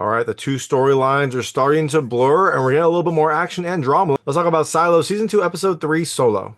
All right, the two storylines are starting to blur, and we're getting a little bit more action and drama. Let's talk about Silo Season 2, Episode 3, Solo.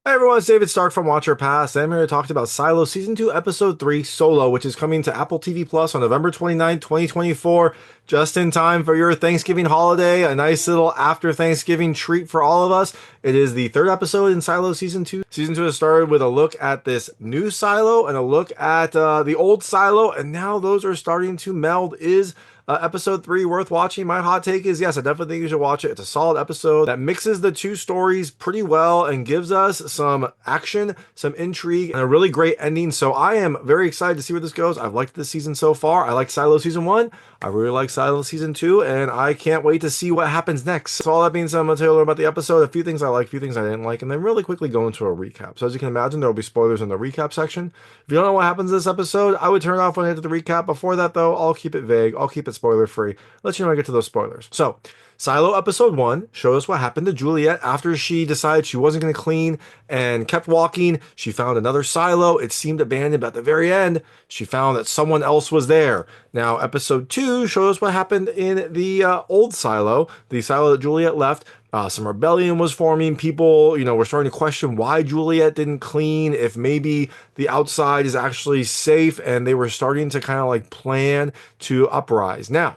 Hey everyone, it's David Stark from Watcher Pass, and I'm here to talk about Silo Season 2, Episode 3, Solo, which is coming to Apple TV Plus on November 29th, 2024, just in time for your Thanksgiving holiday, a nice little after Thanksgiving treat for all of us. It is the third episode in Silo Season 2. Season 2 has started with a look at this new Silo and a look at the old Silo, and now those are starting to meld. Is episode 3 worth watching? My hot take is yes, I definitely think you should watch it. It's a solid episode that mixes the two stories pretty well and gives us some action, some intrigue, and a really great ending. So I am very excited to see where this goes. I've liked this season so far. I liked Silo Season 1. I really like Silo Season 2, and I can't wait to see what happens next. So all that being said, I'm going to tell you a little about the episode, a few things I like, a few things I didn't like, and then really quickly go into a recap. So as you can imagine, there will be spoilers in the recap section. If you don't know what happens in this episode, I would turn it off when I get to the recap. Before that, though, I'll keep it vague. I'll keep it spoiler free. Let you know when I get to those spoilers. So, Silo episode 1 showed us what happened to Juliette after she decided she wasn't going to clean and kept walking. She found another silo. It seemed abandoned, but at the very end, she found that someone else was there. Now, episode 2 showed us what happened in the old silo, the silo that Juliette left. Some rebellion was forming. People, were starting to question why Juliette didn't clean, if maybe the outside is actually safe, and they were starting to kind of like plan to uprise. Now,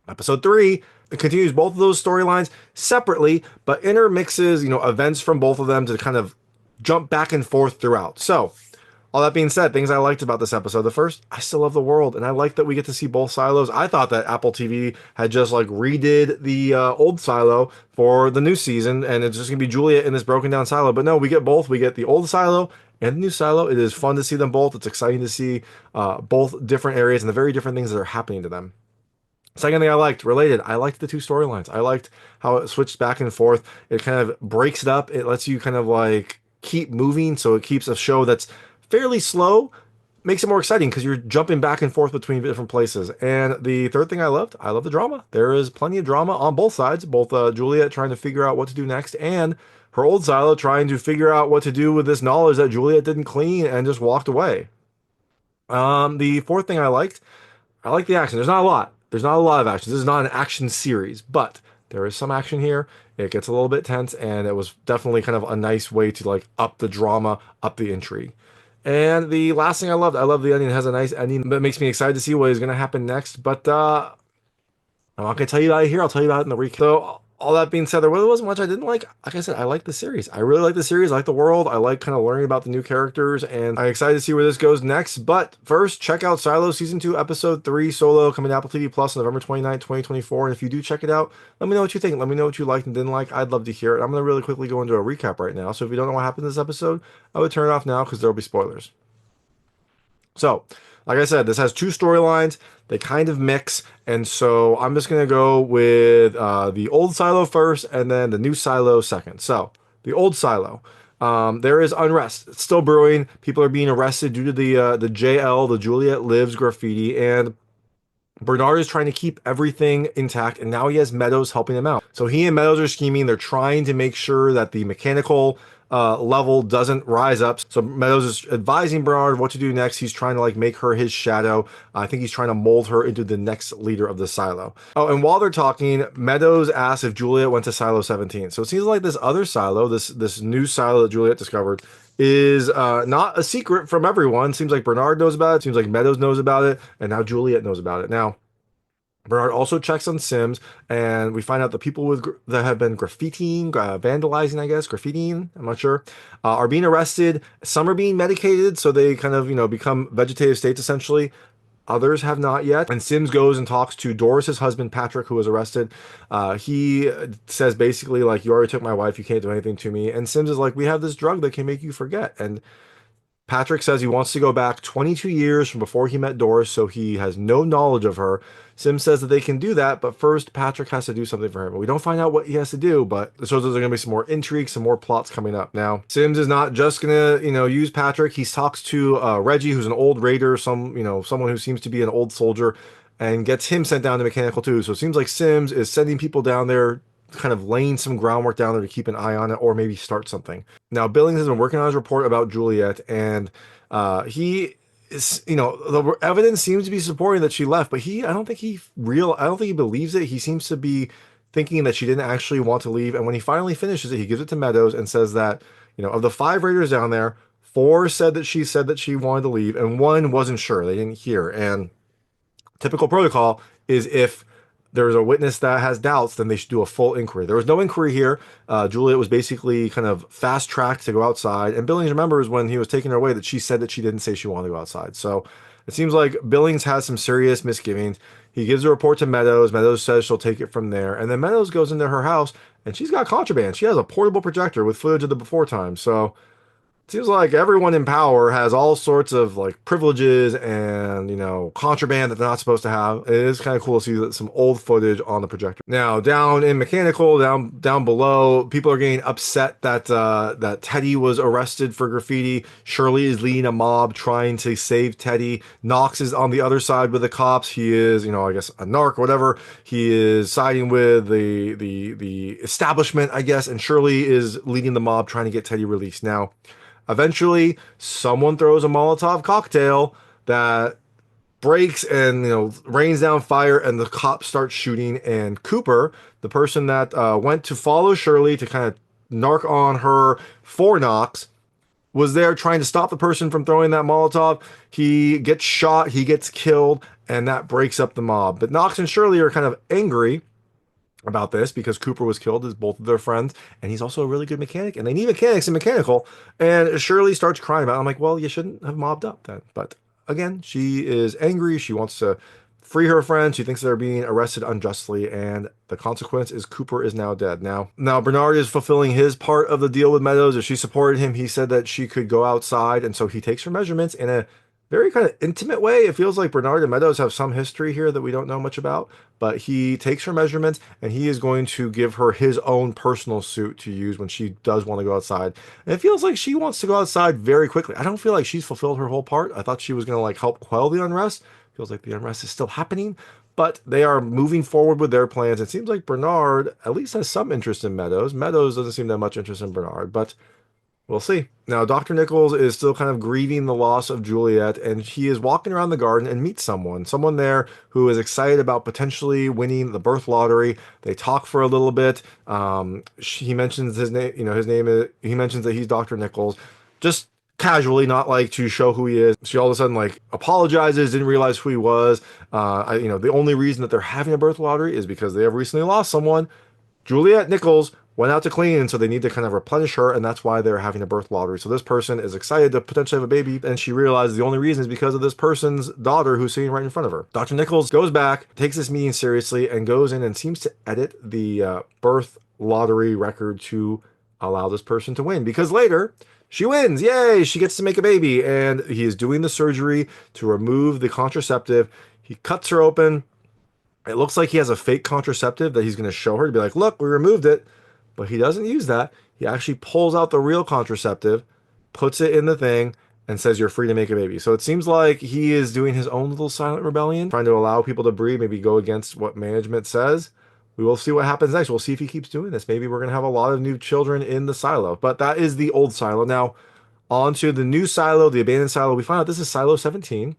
episode 3 it continues both of those storylines separately, but intermixes, events from both of them to kind of jump back and forth throughout. So, all that being said, things I liked about this episode. The first, I still love the world, and I like that we get to see both silos. I thought that Apple TV had just like redid the old silo for the new season, and it's just gonna be Juliet in this broken down silo. But no, we get both. We get the old silo and the new silo. It is fun to see them both. It's exciting to see both different areas and the very different things that are happening to them. Second thing I liked, related, I liked the two storylines. I liked how it switched back and forth. It kind of breaks it up. It lets you kind of like keep moving. So it keeps a show that's fairly slow, makes it more exciting because you're jumping back and forth between different places. And the third thing I love the drama. There is plenty of drama on both sides, both Juliet trying to figure out what to do next and her old silo trying to figure out what to do with this knowledge that Juliet didn't clean and just walked away. The fourth thing I like the action. There's not a lot. There's not a lot of action. This is not an action series, but there is some action here. It gets a little bit tense, and it was definitely kind of a nice way to like up the drama, up the intrigue. And the last thing I love the ending. It has a nice ending that makes me excited to see what is going to happen next. But I'm not going to tell you about it here. I'll tell you about it in the recap. So all that being said, there really wasn't much I didn't like. Like I said, I like the series. I really like the series. I like the world. I like kind of learning about the new characters, and I'm excited to see where this goes next. But first, check out Silo Season 2, Episode 3, Solo, coming to Apple TV Plus on November 29th, 2024. And if you do check it out, let me know what you think. Let me know what you liked and didn't like. I'd love to hear it. I'm going to really quickly go into a recap right now. So if you don't know what happened in this episode, I would turn it off now because there will be spoilers. So, like I said, this has two storylines. They kind of mix, and so I'm just gonna go with the old silo first, and then the new silo second. So, the old silo, there is unrest. It's still brewing. People are being arrested due to the JL, the Juliet Lives graffiti, and Bernard is trying to keep everything intact, and now he has Meadows helping him out. So he and Meadows are scheming. They're trying to make sure that the mechanical level doesn't rise up. So Meadows is advising Bernard what to do next. He's trying to like make her his shadow. I think he's trying to mold her into the next leader of the silo. Oh, and while they're talking, Meadows asks if Juliet went to silo 17. So it seems like this other silo, this new silo that Juliet discovered, is not a secret from everyone. Seems like Bernard knows about it. Seems like Meadows knows about it, and now Juliet knows about it. Now, Bernard also checks on Sims, and we find out the people that have been graffitiing, vandalizing, I guess, graffitiing, I'm not sure, are being arrested. Some are being medicated, so they kind of, become vegetative states essentially. Others have not yet. And Sims goes and talks to Doris's husband, Patrick, who was arrested. He says basically, like, you already took my wife, you can't do anything to me. And Sims is like, we have this drug that can make you forget. And Patrick says he wants to go back 22 years from before he met Doris, so he has no knowledge of her. Sims says that they can do that, but first Patrick has to do something for him. We don't find out what he has to do, but it shows there's going to be some more intrigue, some more plots coming up. Now, Sims is not just going to, use Patrick. He talks to Reggie, who's an old raider, someone who seems to be an old soldier, and gets him sent down to mechanical too. So it seems like Sims is sending people down there kind of laying some groundwork down there to keep an eye on it or maybe start something. Now, Billings has been working on his report about Juliette, and he is, the evidence seems to be supporting that she left, but I don't think he believes it. He seems to be thinking that she didn't actually want to leave. And when he finally finishes it, he gives it to Meadows and says that, of the 5 raiders down there, 4 said that she wanted to leave, and 1 wasn't sure. They didn't hear. And typical protocol is if there's a witness that has doubts, then they should do a full inquiry. There was no inquiry here. Juliet was basically kind of fast tracked to go outside. And Billings remembers when he was taking her away that she said that she didn't say she wanted to go outside. So it seems like Billings has some serious misgivings. He gives a report to Meadows. Meadows says she'll take it from there. And then Meadows goes into her house and she's got contraband. She has a portable projector with footage of the before time. So seems like everyone in power has all sorts of like privileges and contraband that they're not supposed to have. It is kind of cool to see some old footage on the projector. Now down in mechanical, down below, people are getting upset that that Teddy was arrested for graffiti. Shirley is leading a mob trying to save Teddy. Knox is on the other side with the cops. He is, I guess a narc or whatever. He is siding with the establishment, I guess, and Shirley is leading the mob trying to get Teddy released. Now, eventually, someone throws a Molotov cocktail that breaks and rains down fire, and the cops start shooting. And Cooper, the person that went to follow Shirley to kind of narc on her for Knox, was there trying to stop the person from throwing that Molotov. He gets shot, he gets killed, and that breaks up the mob. But Knox and Shirley are kind of angry about this because Cooper was killed as both of their friends, and he's also a really good mechanic, and they need mechanics in mechanical. And Shirley starts crying about it. I'm like, well, you shouldn't have mobbed up then. But again, she is angry. She wants to free her friends. She thinks they're being arrested unjustly, and the consequence is Cooper is now dead. Now Bernard is fulfilling his part of the deal with Meadows. If she supported him, he said that she could go outside, and so he takes her measurements in a very kind of intimate way. It feels like Bernard and Meadows have some history here that we don't know much about, but he takes her measurements and he is going to give her his own personal suit to use when she does want to go outside. And it feels like she wants to go outside very quickly. I don't feel like she's fulfilled her whole part. I thought she was going to like help quell the unrest. Feels like the unrest is still happening, but they are moving forward with their plans. It seems like Bernard at least has some interest in Meadows. Meadows doesn't seem to have much interest in Bernard, but we'll see. Now, Dr. Nichols is still kind of grieving the loss of Juliette, and he is walking around the garden and meets someone there who is excited about potentially winning the birth lottery. They talk for a little bit. He mentions his name, he mentions that he's Dr. Nichols, just casually, not like to show who he is. She all of a sudden like apologizes, didn't realize who he was. The only reason that they're having a birth lottery is because they have recently lost someone. Juliette Nichols went out to clean, and so they need to kind of replenish her, and that's why they're having a birth lottery. So this person is excited to potentially have a baby, and she realizes the only reason is because of this person's daughter who's sitting right in front of her. Dr. Nichols goes back, takes this meeting seriously, and goes in and seems to edit the birth lottery record to allow this person to win, because later she wins. Yay! She gets to make a baby, and he is doing the surgery to remove the contraceptive. He cuts her open. It looks like he has a fake contraceptive that he's going to show her to be like, look, we removed it. But he doesn't use that. He actually pulls out the real contraceptive, puts it in the thing, and says you're free to make a baby. So it seems like he is doing his own little silent rebellion, trying to allow people to breed, maybe go against what management says. We will see what happens next. We'll see if he keeps doing this. Maybe we're going to have a lot of new children in the silo. But that is the old silo. Now, on to the new silo, the abandoned silo. We find out this is silo 17.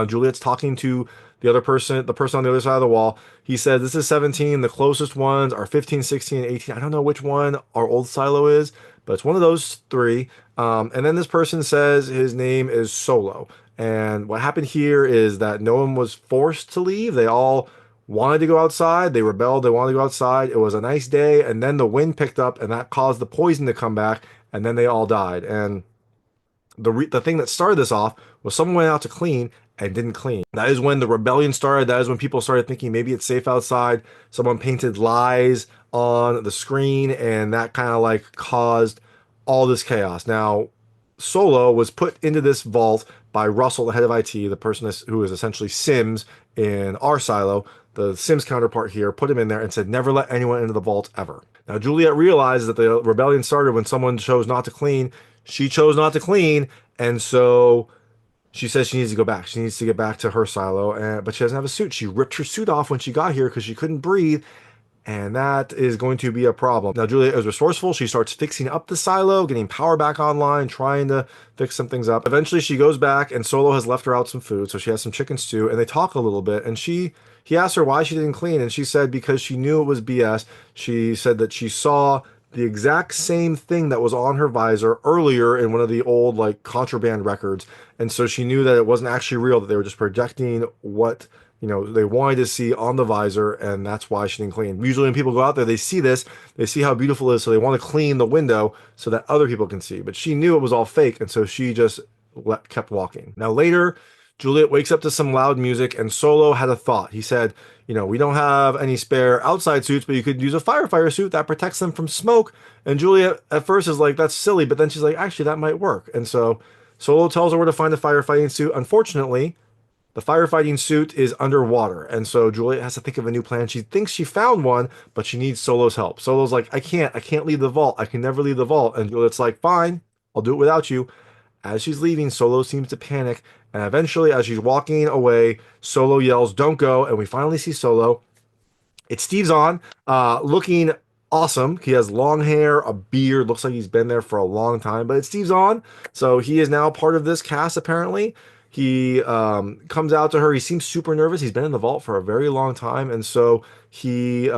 Juliette's talking to the person on the other side of the wall. He says, this is 17. The closest ones are 15, 16, and 18. I don't know which one our old silo is, but it's one of those 3. And then this person says his name is Solo. And what happened here is that no one was forced to leave. They all wanted to go outside. They rebelled. They wanted to go outside. It was a nice day. And then the wind picked up, and that caused the poison to come back. And then they all died. And the thing that started this off was someone went out to clean and didn't clean. That is when the rebellion started. That is when people started thinking maybe it's safe outside. Someone painted lies on the screen, and that kind of like caused all this chaos. Now, Solo was put into this vault by Russell, the head of IT, the person who is essentially Sims in our silo, the Sims counterpart here, put him in there and said, never let anyone into the vault ever. Now, Juliette realized that the rebellion started when someone chose not to clean. She chose not to clean, and so she says she needs to go back. She needs to get back to her silo, but she doesn't have a suit. She ripped her suit off when she got here because she couldn't breathe, And that is going to be a problem. Now, Juliet is resourceful. She starts fixing up the silo, getting power back online, trying to fix some things up. Eventually, she goes back, and Solo has left her out some food, so she has some chicken stew, and they talk a little bit. And he asked her why she didn't clean, and she said because she knew it was BS. She said that she saw the exact same thing that was on her visor earlier in one of the old like contraband records, and so she knew that it wasn't actually real, that they were just projecting what they wanted to see on the visor, and that's why she didn't clean. Usually when people go out there, they see this, they see how beautiful it is, so they want to clean the window so that other people can see. But she knew it was all fake, and so she just kept walking. Now later, Juliet wakes up to some loud music, and Solo had a thought. He said, we don't have any spare outside suits, but you could use a firefighter suit that protects them from smoke. And Juliet at first is like, that's silly, but then she's like, actually, that might work. And so Solo tells her where to find a firefighting suit. Unfortunately, the firefighting suit is underwater, and so Juliet has to think of a new plan. She thinks she found one, but she needs Solo's help. Solo's like, I can't leave the vault. I can never leave the vault. And Juliet's like, fine, I'll do it without you. As she's leaving, Solo seems to panic, and eventually, as she's walking away, Solo yells, "Don't go!" And we finally see Solo. It's Steve Zahn, looking awesome. He has long hair, a beard, looks like he's been there for a long time, but it's Steve Zahn, so he is now part of this cast apparently. He comes out to her. He seems super nervous. He's been in the vault for a very long time, and so he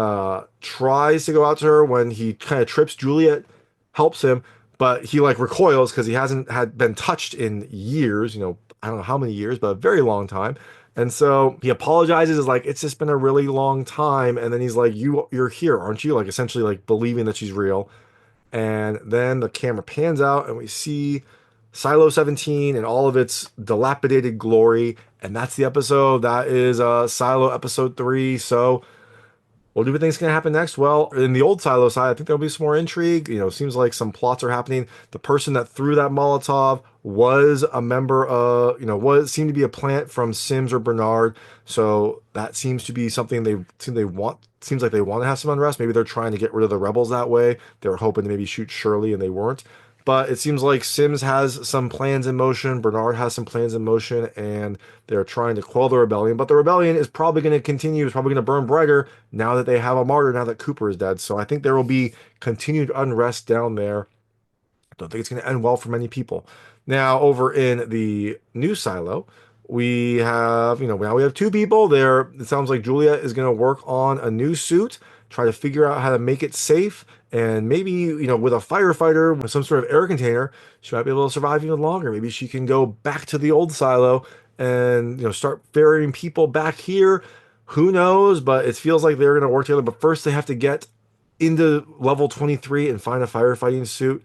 tries to go out to her when he kind of trips. Juliet helps him, but he like recoils because he hasn't had been touched in years. I don't know how many years, but a very long time. And so he apologizes, is like, it's just been a really long time. And then he's like, you're here, aren't you? Like essentially like believing that she's real. And then the camera pans out and we see Silo 17 and all of its dilapidated glory. And that's the episode. That is Silo episode 3. So what do we think is going to happen next? Well, in the old Silo side, I think there'll be some more intrigue. Seems like some plots are happening. The person that threw that Molotov was a member of, seemed to be a plant from Sims or Bernard. So that seems to be something seems like they want to have some unrest. Maybe they're trying to get rid of the rebels that way. They were hoping to maybe shoot Shirley and they weren't. But it seems like Sims has some plans in motion, Bernard has some plans in motion, and they're trying to quell the rebellion. But the rebellion is probably going to continue, it's probably going to burn brighter now that they have a martyr, now that Cooper is dead. So I think there will be continued unrest down there. I don't think it's going to end well for many people. Now, over in the new silo, we have, now we have two people there. It sounds like Juliet is going to work on a new suit, try to figure out how to make it safe. And maybe, with a firefighter, with some sort of air container, she might be able to survive even longer. Maybe she can go back to the old silo and, start ferrying people back here. Who knows? But it feels like they're going to work together. But first, they have to get into level 23 and find a firefighting suit.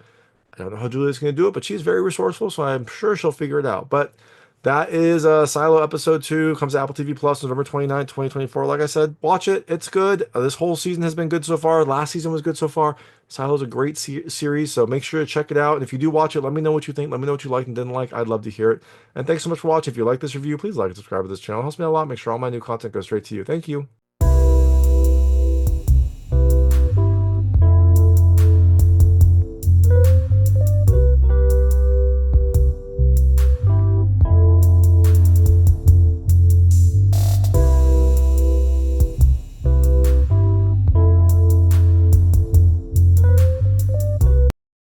I don't know how Julia's going to do it, but she's very resourceful, so I'm sure she'll figure it out. But that is Silo episode 2, comes to Apple TV Plus November 29th, 2024. Like I said, watch it. It's good. This whole season has been good so far. Last season was good so far. Silo's a great series, so make sure to check it out. And if you do watch it, let me know what you think. Let me know what you liked and didn't like. I'd love to hear it. And thanks so much for watching. If you like this review, please like and subscribe to this channel. It helps me a lot. Make sure all my new content goes straight to you. Thank you.